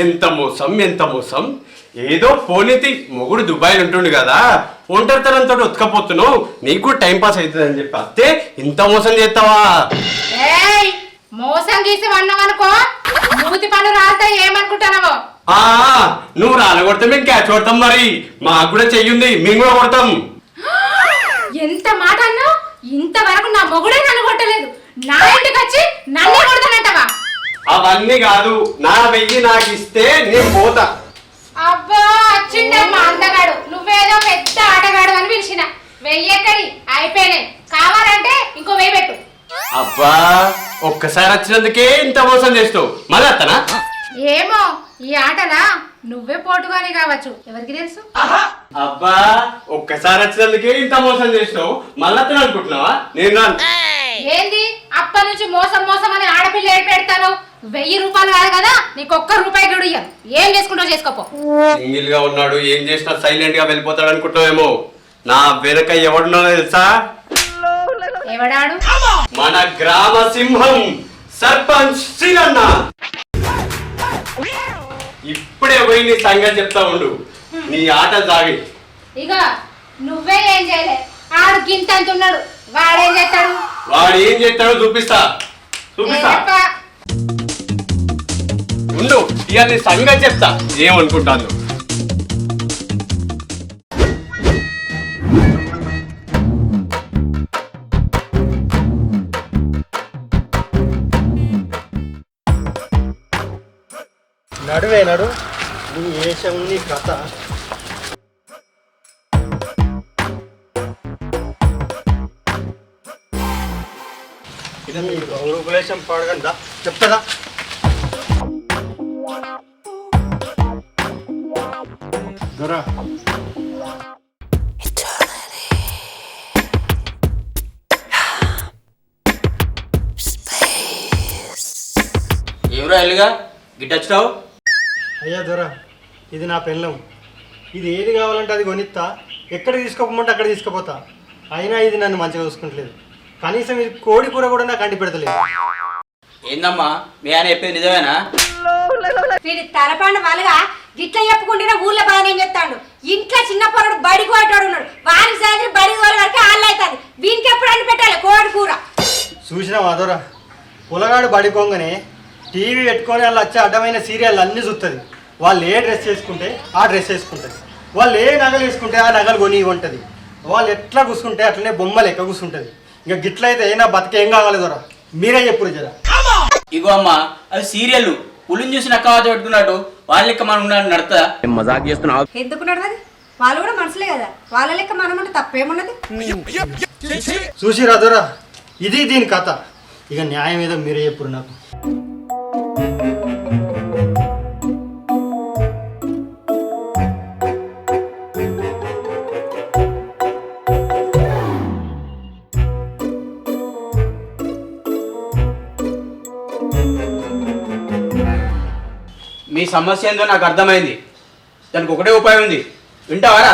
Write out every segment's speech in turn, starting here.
ఎంత మోసం ఎంత మోసం. ఏదో పోనీతి మొగుడు దుబాయ్ ఉంటుండు కదా, ఒంటరితనంతో ఉతకపోతున్నావు, నీకు టైం పాస్ అవుతుంది అని చెప్పి అత్తే ఇంత మోసం చేస్తావా? మోసం గీసి అన్నావనుకో మూతి పనులు రాస్తే ఏమనుకుంటానవో. నువ్వు రాలగొడతాం మేము క్యాచ్ కొడతాం, మరి మాకు కూడా చెయ్యింది, మేము కూడా కొడతాం. ఎంత మాట అన్నావు? ఇంతవరకు నా మొగుడే నన్ను కొట్టలేదు, నా ఇంటికి వచ్చి నన్నే కొడతానంటవా? అవన్నీ కాదు, నా వెయ్యి నాకు ఇస్తే నేను పోతా. అబ్బా వచ్చిండమ్మా అందగాడు, నువ్వేదో పెద్ద ఆటగాడు అని పిలిచిన. వెయ్యెక్కడి అయిపోయినాయి, కావాలంటే ఇంకో వెయ్యి పెట్టు. అబ్బా ఒక్కసారి వచ్చినందుకే ఇంత మోసం చేస్తావు, మళ్ళీ అత్తనా? ఏమో ఈ ఆటలా నువ్వే పోటుగానే కావచ్చు, ఎవరికి తెలుసు. అబ్బా ఒక్కసారి వచ్చినందుకే ఇంత మోసం చేస్తావు, మళ్ళీ అత్తను అనుకుంటున్నావా? నేను రాను. ఏంది అప్పటి నుంచి మోసం మోసం అని ఆడపిల్ల ఏడు పెడతాను. 1000 రూపాయలు కాదు కదా, నీకు ₹1 కూడా ఇయ్యను. ఏం చేసుకుంటావు చేసుకోపో. సింగిల్ గా ఉన్నాడు, ఏం చేసినా సైలెంట్ గా వెళ్ళిపోతాడు అనుకుంటున్నావేమో. నా వెనక ఎవడున్నాడో తెలుసా? ఎవడాడు? మన గ్రామ సింహం సర్పంచ్ శ్రీరన్న. ఇప్పుడే పోయి నీ సంగతి చెప్తా ఉండు, నీ ఆట సాగి. ఇక నువ్వే ఏం చేయలే, ఆడు గింత అంటున్నాడు, వాడేం చేస్తాడు? వాడు ఏం చేస్తాడో చూపిస్తా ఉండు, ఇక నీ సంగతి చెప్తా ఏమనుకుంటాను. నడువే నడు, నీ ఏషం నీ కథ. ఇది నీ గౌరవలేశం పాడగందా చెప్తారా? దొరా ఏమరా ఎల్లుగా గిట్టొచ్చినావు? అయ్యా దొరా, ఇది నా పెళ్ళం. ఇది ఏది కావాలంటే అది కొనిస్తా, ఎక్కడ తీసుకోమంటే అక్కడ తీసుకుపోతా. అయినా ఇది నన్ను మంచిగా చూసుకుంటలేదు. కనీసం ఇది కోడి కూర కూడా నాకు అంటి పెడతలేదు. ఏందమ్మా మీ ఆయన చెప్పేది నిజమేనా? వీడి తలపండు వాళ్ళగా గిట్ల చెప్పుకుంటేనే ఊళ్ళో బాగానే చెప్తాడు. ఇంట్లో చిన్న పొరడు బడికి పోయేటోడు ఉన్నాడు, వారికి సాయంత్రం బడికి పోలే వరకు ఆళ్ళు అవుతుంది. వీనికి ఎప్పుడు అంటి పెట్టాలి కోడి కూర? చూసినావా దొరా, పులగాడు బడికోగానే టీవీ పెట్టుకొని వాళ్ళు వచ్చే అడ్డమైన సీరియల్ అన్నీ చూస్తుంది. వాళ్ళు ఏ డ్రెస్ వేసుకుంటే ఆ డ్రెస్ వేసుకుంటుంది, వాళ్ళు ఏ నగలు వేసుకుంటే ఆ నగలు కొని ఉంటుంది. వాళ్ళు ఎట్లా కూర్చుంటే అట్లనే బొమ్మలు ఎక్క కూర్చుంటుంది. ఇంకా గిట్లయితే అయినా బతికేం కావాలి దొరా, మీరే చెప్పుడు జరా. ఇగో అమ్మా అది సీరియల్, పులిని చూసి నక్కవాత పెట్టుకున్నట్టు వాళ్ళ లెక్క మనం నడుతా మజాక్ చేస్తున్నావు. ఎందుకు నడవది? వాళ్ళు కూడా మనుషులే కదా, వాళ్ళ లెక్క మనమంటే తప్పేమున్నది? చూసిరా దొరా, ఇది దీని కథ. ఇక న్యాయం ఏదో మీరే చెప్పుడు నాకు. మీ సమస్య ఏందో నాకు అర్థమైంది, దానికి ఒకటే ఉపాయం ఉంది, వింటావారా?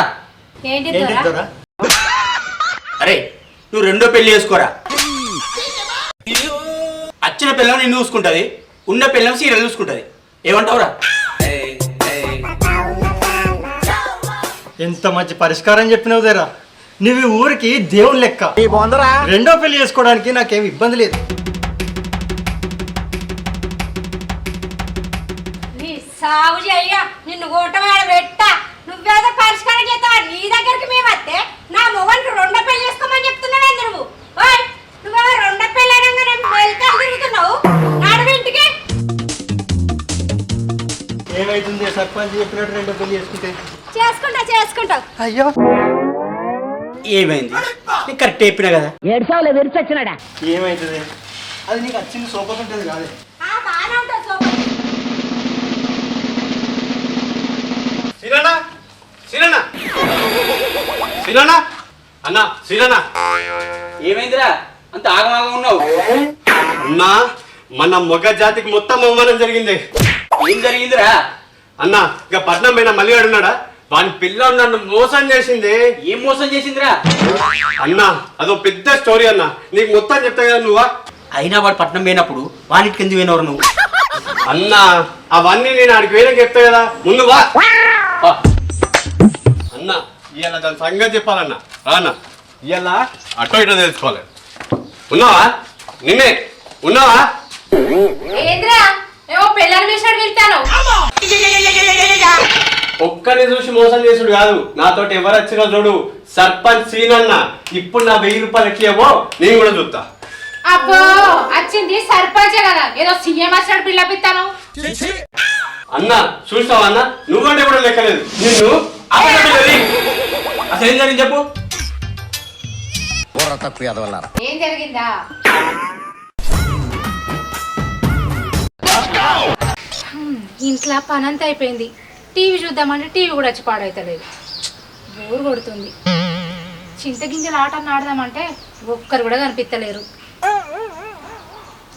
ఏంటి దొరా? అరే నువ్వు రెండో పెళ్లి చేసుకోరా. వచ్చిన పిల్లం నిన్ను చూసుకుంటది, ఉన్న పిల్లం సీరియల్ చూసుకుంటది. ఏమంటావురా? ఎంత మంచి పరిష్కారం చెప్పినావు దేరా, నువ్వు ఊరికి దేవుని లెక్క. రెండో పెళ్లి చేసుకోవడానికి నాకేం ఇబ్బంది లేదు. సాగు చెయ్య, నిన్ను గోటమాడ పెట్ట. నువ్వేదో పరిష్కారం చేస్తావా? నీ దగ్గరికి మేము వస్తే నా మొగనికి రెండో పెళ్లి చేసుకోమని చెప్తున్నావేంది నువ్వు? ఓయ్ నువ్వేమో రెండో పెళ్లి అనగానే వెళ్తాను తిరుగుతున్నావు, నడువు ఇంటికి. ఏమైతుంది సర్పంచ్ చెప్పినట్టు రెండో పెళ్లి చేసుకుంటే? చేసుకుంటావు. అయ్యో ఏమైంది? నీకు కరెక్ట్ చెప్పినా కదా. ఏమైతుంది? అది నీకు వచ్చింది సోపతి ఉంటుంది కాదే. బాగానే ఉంటుంది సోపతి. శ్రీరన్న శ్రీరన్న శ్రీరన్న అన్న శ్రీరన్న, ఏమైందిరా అంత ఆగమాగం ఉన్నావు? అన్నా మన మొగ జాతికి మొత్తం అవమానం జరిగింది. ఏం జరిగిందిరా? అన్న ఇక పట్నం పైన మళ్ళీ ఉన్నాడా? వాని పిల్ల నన్ను మోసం చేసింది. ఏం మోసం చేసిందిరా? అన్నా అదో పెద్ద స్టోరీ అన్న, నీకు మొత్తం చెప్తా కదా నువ్వా. అయినా వాడు పట్నం పోయినప్పుడు వానికి ఎందుకు పోయినవారు నువ్వు? అన్న అవన్నీ నేను ఆడికి వేరే చెప్తా కదా ముందు వా వా. అన్న ఇవాళ దాని సంగతి చెప్పాలన్న అన్న ఇవాళ అటో ఇటో తెలుసుకోవాలి. ఉన్నావా నిన్నే ఉన్నావా? ఏంద్రా ఏమో పిల్లలు విషయాలు వెళ్తాను. ఒక్కరిని చూసి మోసం చేసుడు కాదు, నాతోటి ఎవరు వచ్చినా చూడు సర్పంచ్ సీన్ అన్న. ఇప్పుడు నా 1000 రూపాయలు ఎట్లేమో నేను కూడా చూస్తా. అబ్బో వచ్చింది సర్పంచే కదా, ఏదో సీఎం వచ్చినట్టు పిల్ల పిస్తాను. అన్న చూసావా అన్న, నువ్వంటే కూడా లెక్కలేదు. నిన్ను అసలు ఏం జరిగింది చెప్పు. ఏం జరిగిందా? ఇంట్లో పనంతా అయిపోయింది. టీవీ చూద్దామంటే టీవీ కూడా వచ్చి పాడైతలేదు. బోరు కొడుతుంది. చింతగింజల ఆట ఆడదామంటే ఒక్కరు కూడా కనిపించలేరు.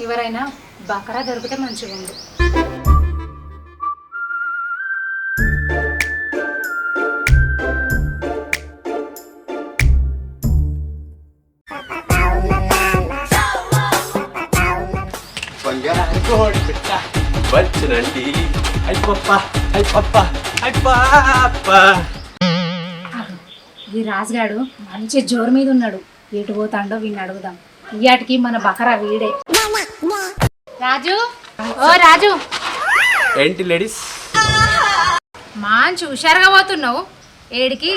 ఎవరైనా బకరా దొరికితే మంచిగా ఉంది. వచ్చనండి అయిపప్ప. ఈ రాజుగాడు మంచి జోరు మీద ఉన్నాడు. ఎటు పోతాడో వీడిని అడుగుదాం. ఇయాటికి మన బకరా వీడే. రాజు ఓ రాజు, ఏంటి లేడీస్? మంచి హుషారుగా పోతున్నావు ఏడికి?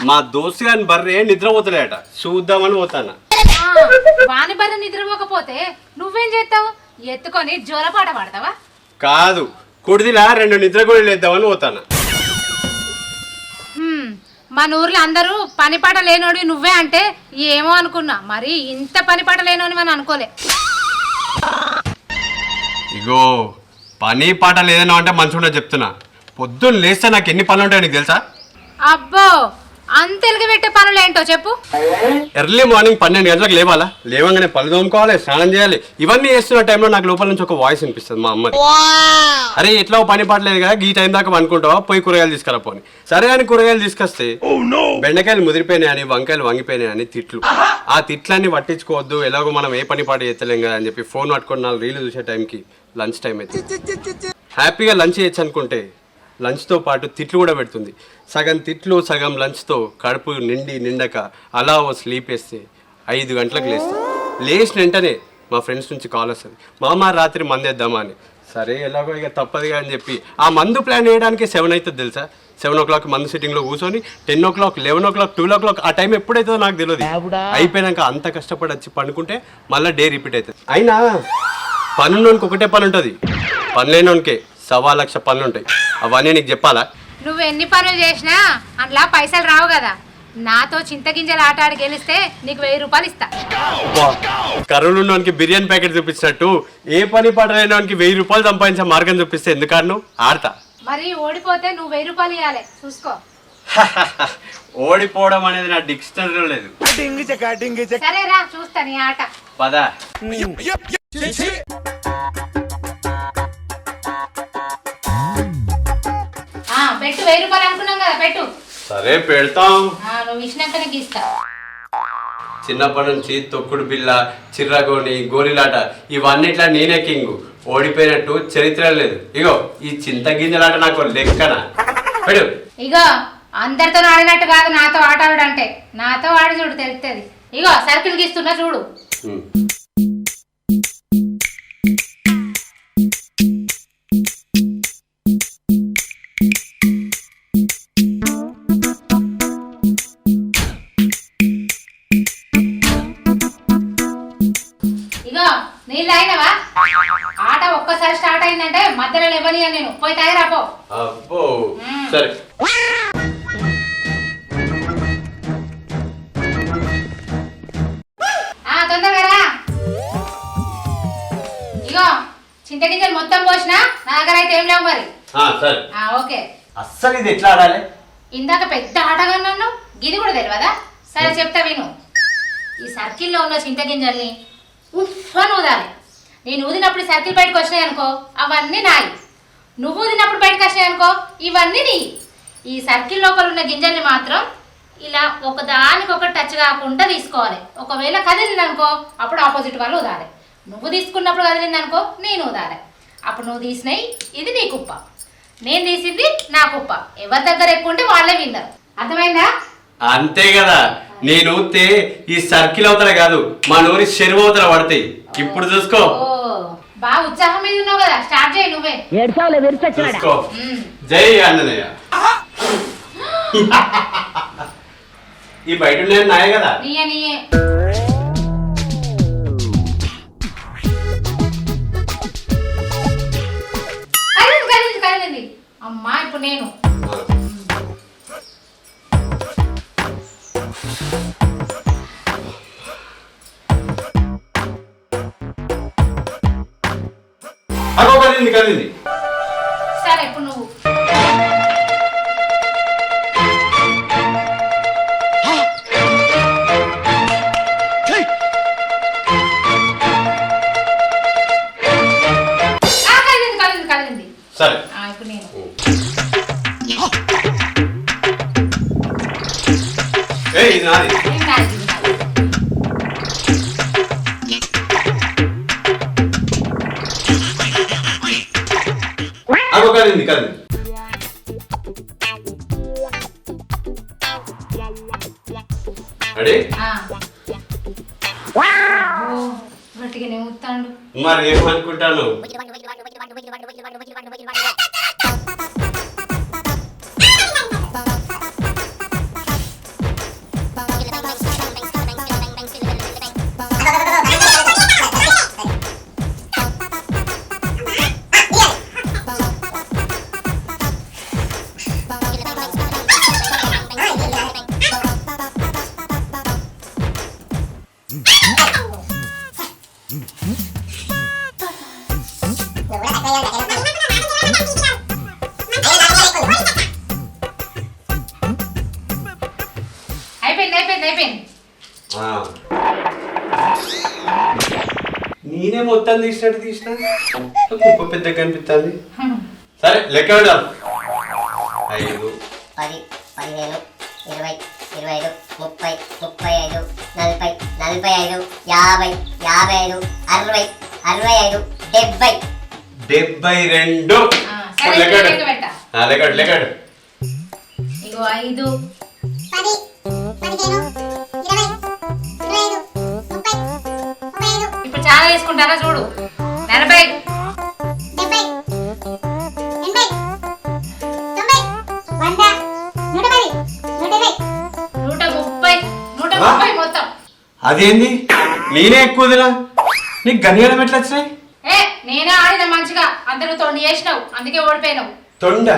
మా దోస్తు గారిని బర్రే నిద్రపోతాడట, చూద్దామని పోతానా. వాని బర్రె నిద్రపోకపోతే నువ్వేం చేస్తావు? ఎత్తుకొని జోలపాట పాడతావా? కాదు, కుడిదిలా 2 నిద్రగోళీలు వేద్దామని పోతానా. మన ఊర్లో అందరూ పనిపాట లేనోడి నువ్వే అంటే ఏమో అనుకున్నా, మరి ఇంత పనిపాట లేనోని మనం అనుకోలే. ఇగో పని పాట లేదన్నా అంటే మంచిగా చెప్తున్నా. పొద్దున్న లేస్తే నాకు ఎన్ని పనులు ఉంటాయో నీకు తెలుసా? అబ్బో అంతెలుగు పెట్టే పనులు ఏంటో చెప్పు. ఎర్లీ మార్నింగ్ 12 గంటలకు లేవాలా, లేవగానే పళ్ళు తోముకోవాలి, స్నానం చేయాలి. ఇవన్నీ చేస్తున్న టైంలో నాకు లోపల నుంచి ఒక వాయిస్ వినిపిస్తుంది మా అమ్మది. అరే ఇట్లా పని పడలేదు కదా, ఈ టైం దాకా అనుకుంటావా, పోయి కూరగాయలు తీసుకురా పోని. సరే అని కూరగాయలు తీసుకొస్తే బెండకాయలు ముదిరిపోయినాయని, వంకాయలు వంగిపోయినాయని తిట్లు. ఆ తిట్లన్నీ పట్టించుకోవద్దు, ఎలాగో మనం ఏ పని పాట చేస్తలేం కదా అని చెప్పి ఫోన్ పట్టుకొని 4 రీలు చూసే టైంకి లంచ్ టైం అయితే హ్యాపీగా లంచ్ చేయొచ్చు అనుకుంటే లంచ్తో పాటు తిట్లు కూడా పెడుతుంది. సగం తిట్లు సగం లంచ్తో కడుపు నిండక అలా ఓ స్లీప్ వేస్తే 5 గంటలకు లేస్తాం. లేచిన వెంటనే మా ఫ్రెండ్స్ నుంచి కాల్ వస్తుంది, మామ రాత్రి మందు వేద్దామా అని. సరే ఎలాగో ఇక తప్పదుగా అని చెప్పి ఆ మందు ప్లాన్ వేయడానికి 7 అవుతుంది తెలుసా. 7 o'clock మందు సిట్టింగ్లో కూర్చొని 10 o'clock 11 o'clock 12 o'clock ఆ టైం ఎప్పుడైతుందో నాకు తెలియదు. అయిపోయాక అంత కష్టపడి వచ్చి పండుకుంటే మళ్ళీ డే రిపీట్ అవుతుంది. అయినా పనులోనికి ఒకటే పని ఉంటుంది, పని లేనోనికే 1,00,000 పనులు ఉంటాయి. అవన్నీ నీకు చెప్పాలా? నువ్వు ఎన్ని పనులు చేసినా అందులో పైసలు రావు కదా. నాతో చింతగింజలు ఆట ఆడి గెలిస్తే నీకు 1000 రూపాయలు ఇస్తా. కరువులోనికి బిర్యానీ ప్యాకెట్ చూపించినట్టు ఏ పని పాట లేనోనికి 1000 రూపాయలు సంపాదించే మార్గం చూపిస్తే ఎందుకన్నా ఆడతా. మరి ఓడిపోతే నువ్వు 1000 రూపాయలు ఇవ్వాలి, చూసుకో. ఓడిపోవడం అనేది నా డిక్షనరీలో లేదు. సరేరా చూస్తా నీ ఆట. పదా పెట్టు, 1000 రూపాయలు అనుకున్నాం కదా, పెట్టు. సరే పెడతాం. నువ్వు ఇచ్చినాక నీకు ఇస్తా. చిన్నప్పటి నుంచి తొక్కుడు బిల్ల, చిర్రగోని, గోలిలాట ఇవన్నిట్లా నేనే కింగ్. ఓడిపోయినట్టు చరిత్ర లేదు. ఇగో ఈ చింతగింజలాట నాకు లెక్కన. పెడు. ఇగో అందరితో ఆడినట్టు కాదు నాతో ఆట ఆడు అంటే. నాతో ఆడి చూడు తెలుస్తుంది. ఇగో సర్కిల్ గీస్తున్నా చూడు. ఇగో నీళ్ళు అయినవా? ఆట ఒక్కసారి స్టార్ట్ అయిందంటే మధ్యలో లేవనియా నేను. పోయి తాగిరాపో. అబ్బో సరే. తొందరగా రా. ఇగో చింతగింజలు మొత్తం పోసినా, నా దగ్గర అయితే ఏం లేవు మరి. సరే ఓకే. అస్సలు ఇది ఎట్లా ఆడాలి? ఇందాక పెద్ద ఆటగా నన్ను గిది కూడా తెలియదా? సరే చెప్తా విను. ఈ సర్కిల్లో ఉన్న చింతగింజల్ని ఉఫ్ అని ఊదాలి. నేను ఊదినప్పుడు సర్కిల్ బయటకు వచ్చినాయి అనుకో, అవన్నీ నాయి. నువ్వు ఊదినప్పుడు బయటకు వచ్చినాయి అనుకో, ఇవన్నీ నీ. ఈ సర్కిల్ లోపల ఉన్న గింజల్ని మాత్రం ఇలా ఒకదానికొకటి టచ్ కాకుండా తీసుకోవాలి. ఒకవేళ కదిలిందనుకో అప్పుడు ఆపోజిట్ వాళ్ళు ఊదాలి. నువ్వు తీసుకున్నప్పుడు కదిలింది అనుకో నేను ఊదాలి. అప్పుడు నువ్వు తీసినాయి ఇది నీ కుప్ప, నేను తీసింది నా కుప్ప. ఎవరి దగ్గర ఎక్కువ ఉంటే వాళ్ళే విన్నారు. అర్థమైందా? అంతే కదా. నేను ఊతే ఈ సర్కిల్ అవతల కాదు మా నోరి చెరువు అవతల పడతాయి. ఇప్పుడు చూసుకో. ఓ బాగా ఉత్సాహం మీద ఉన్నావు కదా, స్టార్ట్ చేయి నువ్వే. చూసుకో. జై ఆంజనేయ. ఈ బయట ఉన్నాయి నాయ కదా. నీయే నీయే. కదిలింది. అమ్మా ఇప్పుడు నేను. అగో కదిలింది. సరే ఇప్పుడు నువ్వు. కదిలింది. సరే ఇప్పుడు నేను. ఇది నాది. అగో కదిలింది. రెడీ? గట్టిగానే ఊతాడు. మరి ఏమనుకుంటాను? అయిపోయింది. నేనే మొత్తం తీసినా కుప్ప పెద్ద కనిపిస్తుంది. సరే లెక్క పెడదాం. 5 10 15 20 25 30 35 40 45 50 55 60 65 70 72. లెక్కడు. ఇగో 5 10 15 20 25 30 35. ఇప్పుడు చాలా వేసుకుంటారా చూడు. 40 70 80 90 100 110 120 130 మొత్తం. అదేంది నేనే ఎక్కువ వదిలా? నీకు గనియాలం ఎట్లా వచ్చినాయి? నేనే ఆడిన మంచిగా. అందరూ తొండి చేసినావు, అందుకే ఓడిపోయినావు. తొండ?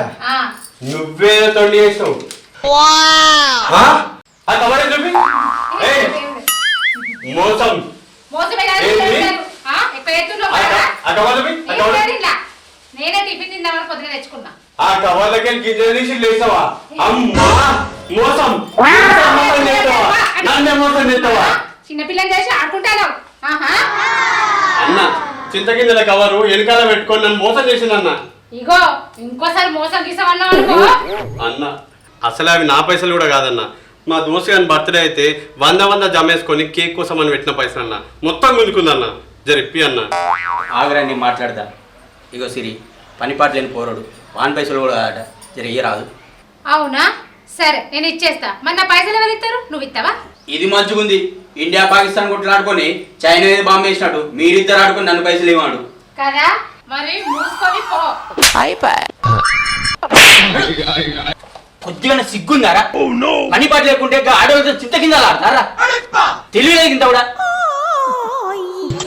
నువ్వేదో తొండి చేసినావు. మోసం. నేనే టిఫిన్ తిందామని పొద్దున తెచ్చుకున్నా. ఆ కవర్లకి గిన్నె తీసి లేసావా? అమ్మా మోసం. నన్నే మోసం చేస్తావా? చిన్నపిల్లని చేసి ఆడుకుంటాను. అన్న చింతకిందల కవరు వెనకాల పెట్టుకొని నన్ను మోసం చేసిందన్న. ఇగో ఇంకోసారి మోసం తీసామన్నావు అనుకో. అన్న అసలు అవి నా పైసలు కూడా కాదన్న. మా దోస్తు గారి బర్త్డే అయితే 100 జమేసుకొని కేక్ కోసం అని పెట్టిన పైసలు అన్న. మొత్తం గుంజుకుందన్న. జరిపి అన్న. ఆగరండి మాట్లాడదా. ఇగో సిరి పని పాట లేని పోరాడు, వాన్ పైసలు కూడా ఆట జరిగి రాదు. అవునా? సరే నేను ఇచ్చేస్తా. మరి నా పైసలు ఎవరు ఇస్తారు? నువ్వు ఇస్తావా? ఇది మంచిగుంది. ఇండియా పాకిస్తాన్ కొట్లాడుకొని చైనా మీద బాంబు వేసినట్టు మీరిద్దరు ఆడుకొని నన్ను పైసలు ఇవ్వడు కదా. మరి మూసుకొని పో. కొద్దిగా సిగ్గుందారా? పని పాట లేకుంటే ఆడవాళ్ళతో చింత కింద ఆడతారా? తెలియలేదు కింద కూడా.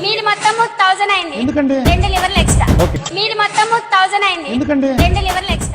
మీది మొత్తం 1000 అయింది. 2 లివర్లు ఎక్స్ట్రా. మీది మొత్తం 1000 అయింది. 2 లివర్లు ఎక్స్ట్రా.